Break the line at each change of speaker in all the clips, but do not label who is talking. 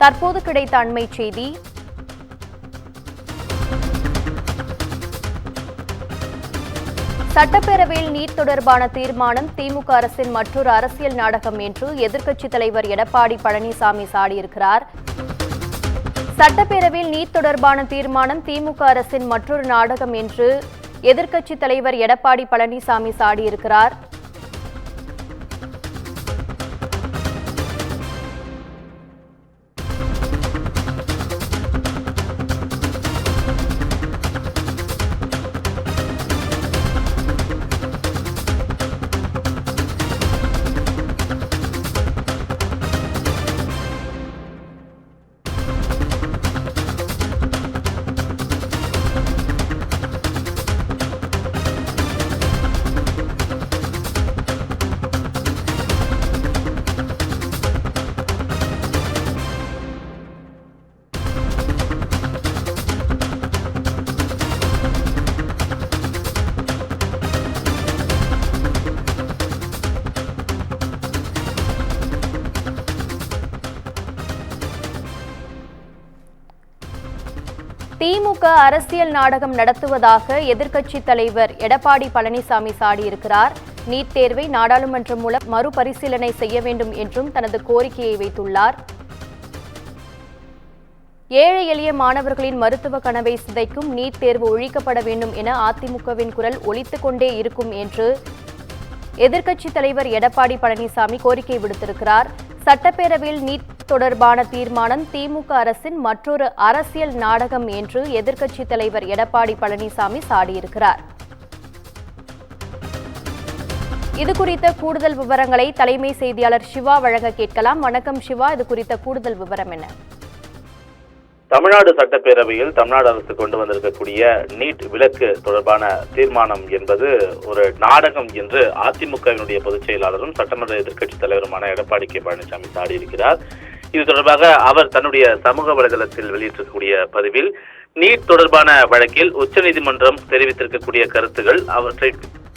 தற்போது கிடைத்த அண்மை செய்தி. சட்டப்பேரவையில் நீட் தொடர்பான தீர்மானம் திமுக அரசின் மற்றொரு அரசியல் நாடகம் என்று எதிர்க்கட்சித் தலைவர் எடப்பாடி பழனிசாமி சாடியிருக்கிறார். சட்டப்பேரவையில் நீட் தொடர்பான தீர்மானம் திமுக அரசின் மற்றொரு நாடகம் என்று எதிர்க்கட்சித் தலைவர் எடப்பாடி பழனிசாமி சாடியிருக்கிறார். திமுக அரசியல் நாடகம் நடத்துவதாக எதிர்க்கட்சித் தலைவர் எடப்பாடி பழனிசாமி சாடியிருக்கிறார். நீட் தேர்வை நாடாளுமன்றம் மூலம் மறுபரிசீலனை செய்ய வேண்டும் என்றும் தனது கோரிக்கையை வைத்துள்ளார். ஏழை எளிய மாணவர்களின் மருத்துவ கனவை சிதைக்கும் நீட் தேர்வு ஒழிக்கப்பட வேண்டும் என அதிமுகவின் குரல் ஒலித்துக் கொண்டே இருக்கும் என்று எதிர்க்கட்சித் தலைவர் எடப்பாடி பழனிசாமி கோரிக்கை விடுத்திருக்கிறார். சட்டப்பேரவையில் நீட் தொடர்பான தீர்மானம் திமுக அரசின் மற்றொரு அரசியல் நாடகம் என்று எதிர்க்கட்சித் தலைவர் எடப்பாடி பழனிசாமி சாடியிருக்கிறார். இதுகுறித்த கூடுதல் விவரங்களை தலைமை செய்தியாளர் சிவா வழங்க கேட்கலாம். வணக்கம் சிவா, இது குறித்த கூடுதல் விவரம் என்ன?
தமிழ்நாடு சட்டப்பேரவையில் தமிழ்நாடு அரசு கொண்டு வந்திருக்கக்கூடிய நீட் விலக்கு தொடர்பான தீர்மானம் என்பது ஒரு நாடகம் என்று அதிமுகவினுடைய பொதுச் செயலாளரும் சட்டமன்ற எதிர்க்கட்சித் தலைவருமான எடப்பாடி கே பழனிசாமி சாடியிருக்கிறார். இது தொடர்பாக அவர் தன்னுடைய சமூக வலைதளத்தில் வெளியிட்டிருக்கக்கூடிய பதிவில் நீட் தொடர்பான வழக்கில் உச்சநீதிமன்றம் தெரிவித்திருக்கக்கூடிய கருத்துகள், அவற்றை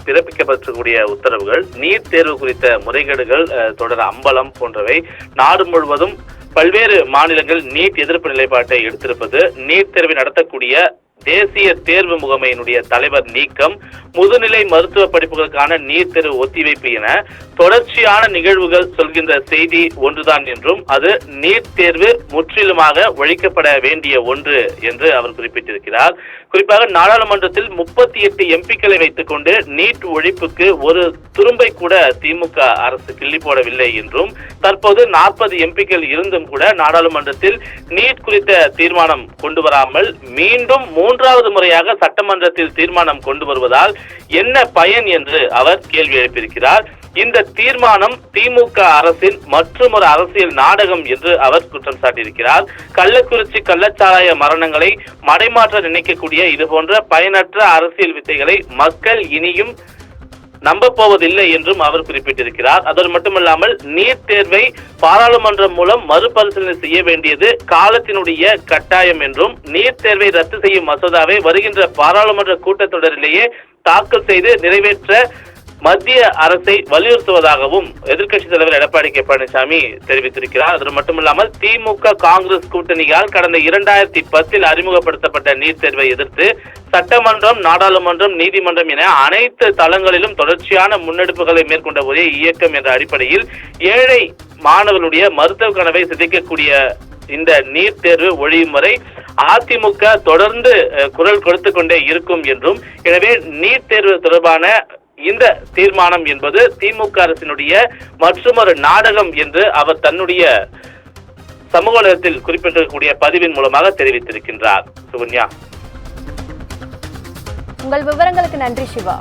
பிறப்பிக்கப்பட்டிருக்கக்கூடிய உத்தரவுகள், நீட் தேர்வு குறித்த முறைகேடுகள் தொடர் அம்பலம் போன்றவை நாடு முழுவதும் பல்வேறு மாநிலங்கள் நீட் எதிர்ப்பு நிலைப்பாட்டை எடுத்திருப்பது, நீட் தேர்வை நடத்தக்கூடிய தேசிய தேர்வு முகமையினுடைய தலைவர் நீக்கம், முதுநிலை மருத்துவ படிப்புகளுக்கான நீட் தேர்வு ஒத்திவைப்பு என தொடர்ச்சியான நிகழ்வுகள் சொல்கின்ற செய்தி ஒன்றுதான் என்றும் அது நீட் தேர்வு முற்றிலுமாக ஒழிக்கப்பட வேண்டிய ஒன்று என்று அவர் குறிப்பிட்டிருக்கிறார். குறிப்பாக நாடாளுமன்றத்தில் 38 எம்பிக்களை வைத்துக் கொண்டு நீட் ஒழிப்புக்கு ஒரு துரும்பை கூட திமுக அரசு கிள்ளி போடவில்லை என்றும், தற்போது 40 எம்பிக்கள் இருந்தும் கூட நாடாளுமன்றத்தில் நீட் குறித்த தீர்மானம் கொண்டு வராமல் மீண்டும் 3வது முறையாக சட்டமன்றத்தில் தீர்மானம் கொண்டு வருவதால் என்ன பயன் என்று அவர் கேள்வி எழுப்பியிருக்கிறார். இந்த தீர்மானம் திமுக அரசின் மற்றும் ஒரு அரசியல் நாடகம் என்று அவர் குற்றம் சாட்டியிருக்கிறார். கள்ளக்குறிச்சி கள்ளச்சாராய மரணங்களை மடைமாற்ற நினைக்கக்கூடிய இதுபோன்ற பயனற்ற அரசியல் வித்தைகளை மக்கள் இனியும் நம்ப போவதில்லை என்றும் அவர் குறிப்பிட்டிருக்கிறார். அதோடு மட்டுமல்லாமல் நீட் தேர்வை பாராளுமன்றம் மூலம் மறுபரிசீலனை செய்ய வேண்டியது காலத்தினுடைய கட்டாயம் என்றும், நீட் தேர்வை ரத்து செய்யும் மசோதாவை வருகின்ற பாராளுமன்ற கூட்டத்தொடரிலேயே தாக்கல் செய்து நிறைவேற்ற மத்திய அரசை வலியுறுத்துவதாகவும் எதிர்க்கட்சித் தலைவர் எடப்பாடி கே பழனிசாமி தெரிவித்திருக்கிறார். அது மட்டுமல்லாமல் திமுக காங்கிரஸ் கூட்டணியால் கடந்த 2010 அறிமுகப்படுத்தப்பட்ட நீட் தேர்வை எதிர்த்து சட்டமன்றம், நாடாளுமன்றம், நீதிமன்றம் என அனைத்து தளங்களிலும் தொடர்ச்சியான முன்னெடுப்புகளை மேற்கொண்ட ஒரே இயக்கம் என்ற அடிப்படையில் ஏழை மாணவர்களுடைய மருத்துவ கனவை சிதைக்கக்கூடிய இந்த நீட் தேர்வு ஒழியும் வரை அதிமுக தொடர்ந்து குரல் கொடுத்து கொண்டே இருக்கும் என்றும், எனவே நீட் தேர்வு தொடர்பான இந்த தீர்மானம் என்பது திமுக அரசினுடைய மற்றொரு நாடகம் என்று அவர் தன்னுடைய சமூக வலைதளத்தில் குறிப்பிட்டிருக்கக்கூடிய பதிவின் மூலமாக தெரிவித்திருக்கின்றார். சுகன்யா,
உங்கள் விவரங்களுக்கு நன்றி சிவா.